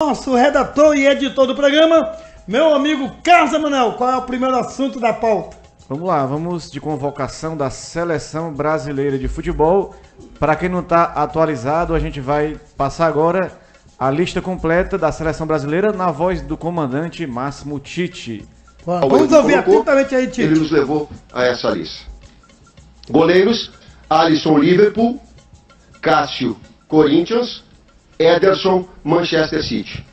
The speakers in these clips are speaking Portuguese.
Nosso redator e editor do programa, meu amigo Carlos Emanuel, qual é o primeiro assunto da pauta? Vamos lá, vamos de convocação da Seleção Brasileira de Futebol. Para quem não está atualizado, a gente vai passar agora a lista completa da Seleção Brasileira na voz do comandante Máximo Tite. Vamos ouvir atentamente aí, Tite. Ele nos levou a essa lista. Goleiros: Alisson, Liverpool; Cássio, Corinthians; Ederson, Manchester City.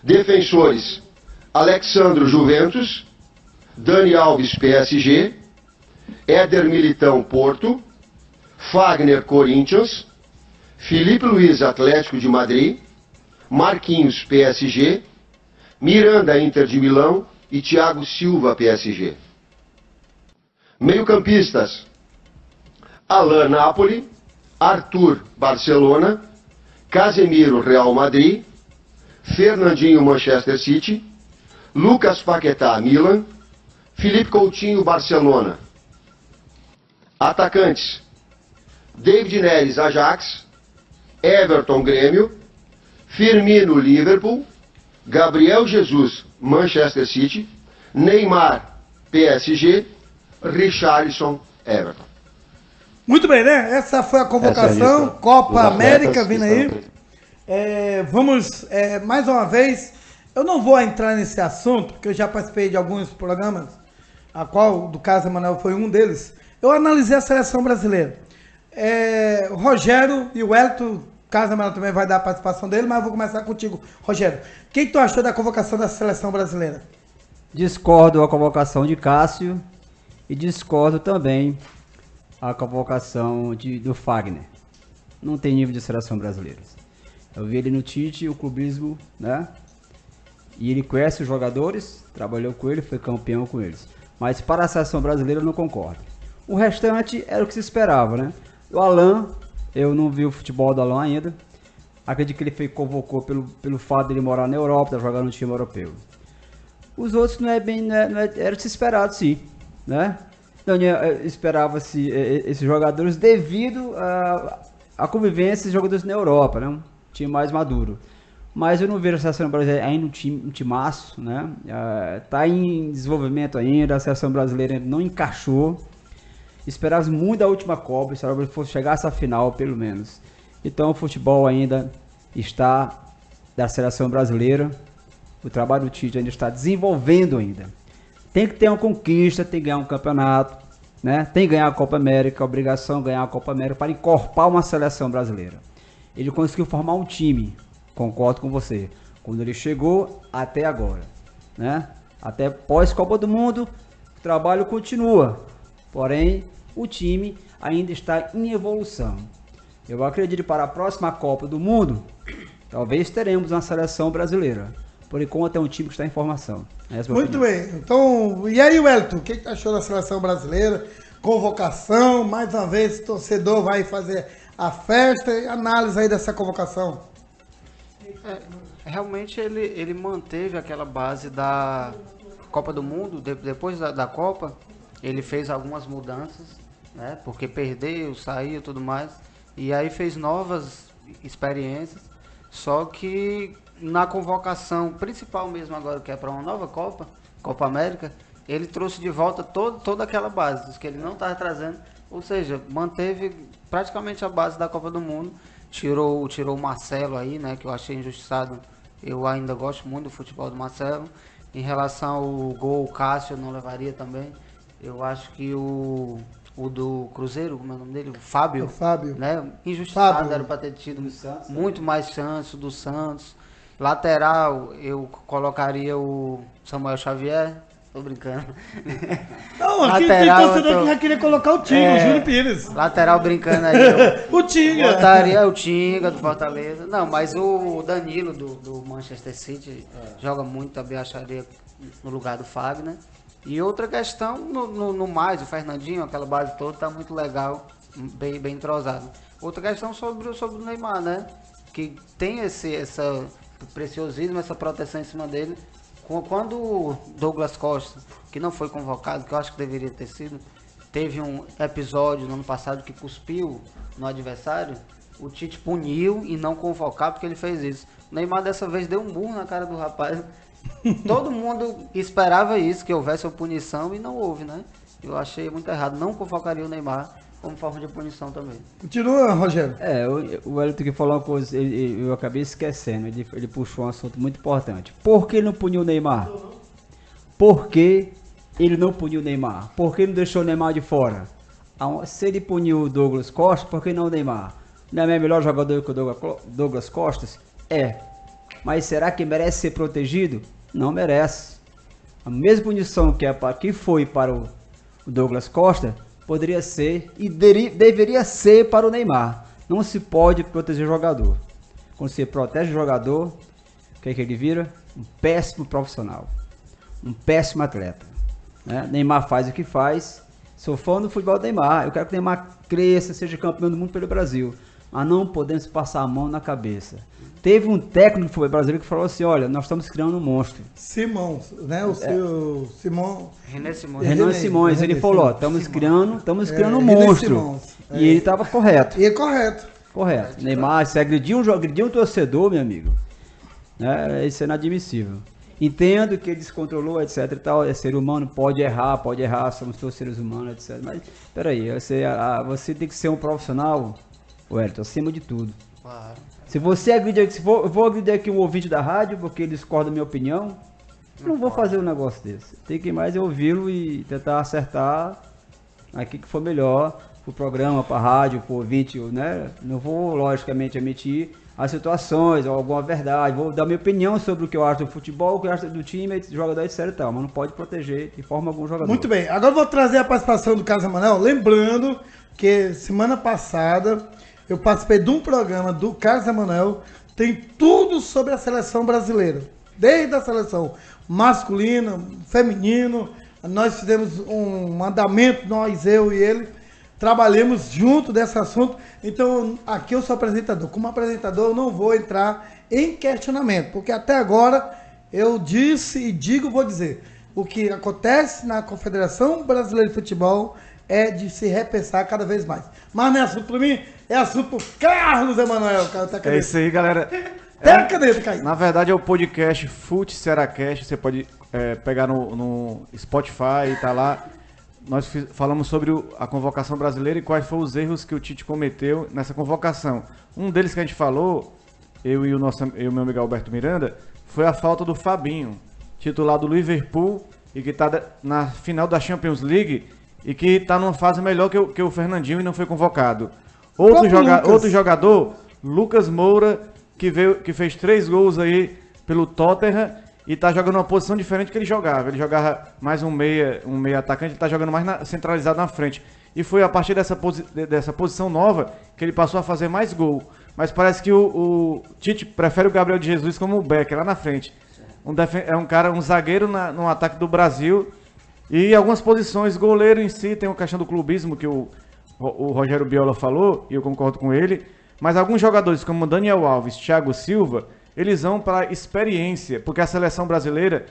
Defensores: Alexandro, Juventus; Dani Alves, PSG; Éder Militão, Porto; Fagner, Corinthians; Felipe Luiz, Atlético de Madrid; Marquinhos, PSG; Miranda, Inter de Milão; e Thiago Silva, PSG. Meio-campistas: Alain, Napoli; Arthur, Barcelona; Casemiro, Real Madrid; Fernandinho, Manchester City; Lucas Paquetá, Milan; Felipe Coutinho, Barcelona. Atacantes: David Neres, Ajax; Everton, Grêmio; Firmino, Liverpool; Gabriel Jesus, Manchester City; Neymar, PSG; Richarlison, Everton. Muito bem, né? Essa foi a convocação, Copa América vindo aí. Vamos, mais uma vez, eu não vou entrar nesse assunto, porque eu já participei de alguns programas, a qual, do caso Emanuel, foi um deles. Eu analisei a seleção brasileira. O Rogério e o Wellington, caso Emanuel também vai dar a participação dele, mas eu vou começar contigo, Rogério. O que tu achou da convocação da seleção brasileira? Discordo a convocação de Cássio e discordo também a convocação do Fagner. Não tem nível de seleção brasileira. Eu vi ele no Tite, o clubismo, né? E ele conhece os jogadores, trabalhou com ele, foi campeão com eles. Mas para a seleção brasileira eu não concordo. O restante era o que se esperava, né? O Alain, eu não vi o futebol do Alain ainda. Acredito que ele convocou pelo fato de ele morar na Europa, tá jogando no time europeu. Os outros era o que se esperava, sim, né? Esperava-se esses jogadores devido à convivência de jogadores na Europa, né? Um time mais maduro. Mas eu não vejo a seleção brasileira ainda um timaço, né? Tá em desenvolvimento ainda, a seleção brasileira ainda não encaixou. Esperava muito da última Copa, esperava que fosse chegar a essa final, pelo menos. Então o futebol ainda está da seleção brasileira. O trabalho do Tite ainda está desenvolvendo ainda. Tem que ter uma conquista, tem que ganhar um campeonato, né? Tem que ganhar a Copa América, a obrigação de ganhar a Copa América para encorpar uma seleção brasileira. Ele conseguiu formar um time, concordo com você, quando ele chegou até agora, né? Até pós-Copa do Mundo, o trabalho continua, porém o time ainda está em evolução. Eu acredito que para a próxima Copa do Mundo, talvez teremos uma seleção brasileira. Por enquanto é um time que está em formação. Muito bem. Então, e aí, Wellington, o que achou da seleção brasileira? Convocação, mais uma vez, o torcedor vai fazer a festa e análise aí dessa convocação. Realmente ele manteve aquela base da Copa do Mundo. Depois da Copa, ele fez algumas mudanças, né? Porque perdeu, saiu e tudo mais. E aí fez novas experiências. Só que na convocação principal mesmo agora, que é para uma nova Copa América, ele trouxe de volta toda aquela base que ele não estava trazendo, ou seja, manteve praticamente a base da Copa do Mundo, tirou o Marcelo aí, né, que eu achei injustiçado. Eu ainda gosto muito do futebol do Marcelo. Em relação ao gol, o Cássio eu não levaria também. Eu acho que o do Cruzeiro, como é o nome dele? O Fábio. Né? Injustiçado, Fábio. Era para ter tido muito mais chance do Santos. Lateral, eu colocaria o Samuel Xavier. Tô brincando. Não, aqui tem torcedor que já queria colocar o Tinga, o Júlio Pires. Lateral brincando aí. O Tinga. Botaria o Tinga do Fortaleza. Não, mas o Danilo do Manchester City joga muito, também acharia no lugar do Fagner. E outra questão, no mais, o Fernandinho, aquela base toda, tá muito legal, bem entrosado. Outra questão sobre o Neymar, né? Que tem esse preciosismo, essa proteção em cima dele. Quando o Douglas Costa, que não foi convocado, que eu acho que deveria ter sido, teve um episódio no ano passado que cuspiu no adversário, o Tite puniu e não convocar porque ele fez isso. O Neymar dessa vez deu um murro na cara do rapaz. Todo mundo esperava isso, que houvesse uma punição e não houve, né? Eu achei muito errado. Não convocaria o Neymar como forma de punição também. Continua, Rogério. O Wellington que falou uma coisa, eu acabei esquecendo, ele puxou um assunto muito importante. Por que ele não puniu o Neymar? Por que ele não puniu o Neymar? Por que não deixou o Neymar de fora? Se ele puniu o Douglas Costa, por que não o Neymar? Não é melhor jogador que o Douglas Costa? É. Mas será que merece ser protegido? Não merece. A mesma punição que foi para o Douglas Costa, poderia ser e deveria ser para o Neymar. Não se pode proteger o jogador. Quando você protege o jogador, o que é que ele vira? Um péssimo profissional. Um péssimo atleta. Né? Neymar faz o que faz. Sou fã do futebol do Neymar. Eu quero que o Neymar cresça, seja campeão do mundo pelo Brasil. Mas não podemos passar a mão na cabeça. Teve um técnico do futebol brasileiro que falou assim, olha, nós estamos criando um monstro. Simão, né? O seu Simão. René Simões. Renan Simões, ele falou, ó, estamos criando um monstro. E ele estava correto. E é correto. Correto. Neymar, se agrediu um torcedor, meu amigo, né? Isso é inadmissível. Entendo que ele descontrolou, etc e tal, é ser humano, pode errar, somos todos seres humanos, etc. Mas, peraí, você tem que ser um profissional, Wellington, acima de tudo. Claro. Se você agredir, eu vou agredir aqui um ouvinte da rádio, porque ele discorda da minha opinião, eu não vou fazer um negócio desse. Tem que mais ouvi-lo e tentar acertar aqui que for melhor pro programa, pra rádio, pro ouvinte, né? Não vou, logicamente, emitir as situações ou alguma verdade, vou dar minha opinião sobre o que eu acho do futebol, o que eu acho do time, do jogador, etc e tal, mas não pode proteger de forma algum jogador. Muito bem, agora eu vou trazer a participação do Carlos Emanuel, lembrando que semana passada eu participei de um programa do Carlos Emanuel, tem tudo sobre a seleção brasileira, desde a seleção masculina, feminino, nós fizemos um mandamento, eu e ele, trabalhamos junto desse assunto, então aqui eu sou apresentador. Como apresentador eu não vou entrar em questionamento, porque até agora eu disse e digo, vou dizer, o que acontece na Confederação Brasileira de Futebol é de se repensar cada vez mais. Mas não é assunto para mim, é assunto pro Carlos Emanuel. É isso aí, galera. Até a caneta, Caio. Na verdade é o podcast Fute Seracast, você pode pegar no Spotify e tá lá. Nós falamos sobre a convocação brasileira e quais foram os erros que o Tite cometeu nessa convocação. Um deles que a gente falou, eu e o meu amigo Alberto Miranda, foi a falta do Fabinho, titular do Liverpool e que está na final da Champions League e que está numa fase melhor que o Fernandinho e não foi convocado. Outro jogador, Lucas Moura, que fez 3 gols aí pelo Tottenham e tá jogando uma posição diferente que ele jogava. Ele jogava mais um meia atacante, ele tá jogando mais centralizado na frente. E foi a partir dessa posição nova que ele passou a fazer mais gol. Mas parece que o Tite prefere o Gabriel de Jesus como o back, lá na frente. Um zagueiro no ataque do Brasil. E algumas posições, goleiro em si, tem uma questão do clubismo que o Rogério Biola falou, e eu concordo com ele. Mas alguns jogadores como Daniel Alves, Thiago Silva, eles vão para experiência, porque a seleção brasileira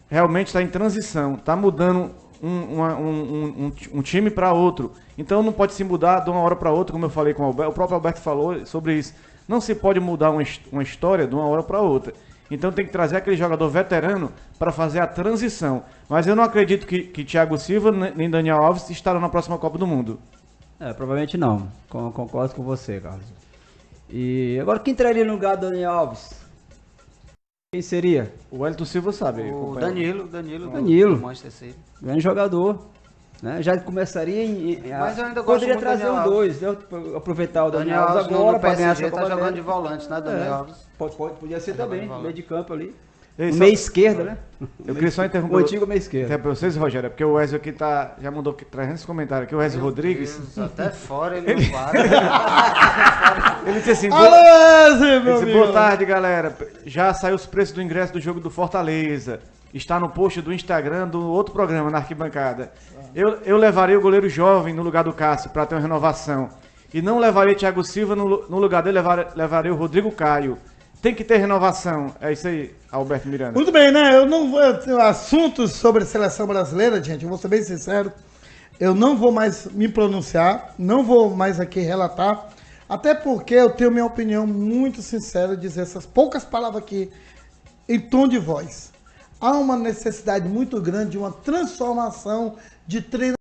realmente está em transição, está mudando um time para outro. Então não pode se mudar de uma hora para outra, como eu falei com o Alberto, o próprio Alberto falou sobre isso. Não se pode mudar uma história de uma hora para outra. Então tem que trazer aquele jogador veterano para fazer a transição. Mas eu não acredito que Thiago Silva nem Daniel Alves estarão na próxima Copa do Mundo. Provavelmente não. Concordo com você, Carlos. E agora quem entraria no lugar do Daniel Alves? Quem seria? O Wellington Silva sabe. O Danilo. Manchester City. Grande jogador. Né? Já começaria Mas eu ainda gosto poderia muito trazer do os dois, né? Aproveitar o Daniel Alves no agora para ganhar essa PSG Copa tá jogando América. de volante, né, Daniel Alves? Podia ser também, no meio de campo ali. Ei, no meio esquerda, né? Eu queria só interromper. O antigo meio esquerda. Até para vocês, Rogério, porque o Wesley aqui já mandou 300 comentários aqui. O Wesley Rodrigues. Deus, até fora ele não para. Ele disse assim: boa tarde, galera. Já saiu os preços do ingresso do jogo do Fortaleza. Está no post do Instagram do outro programa, na arquibancada. Eu levarei o goleiro jovem no lugar do Cássio para ter uma renovação. E não levarei Thiago Silva no lugar dele, levarei o Rodrigo Caio. Tem que ter renovação. É isso aí, Alberto Miranda. Muito bem, né? Eu não vou. Assuntos sobre a seleção brasileira, gente, eu vou ser bem sincero. Eu não vou mais me pronunciar, não vou mais aqui relatar Até porque eu tenho minha opinião muito sincera de dizer essas poucas palavras aqui em tom de voz. Há uma necessidade muito grande de uma transformação de treinamento.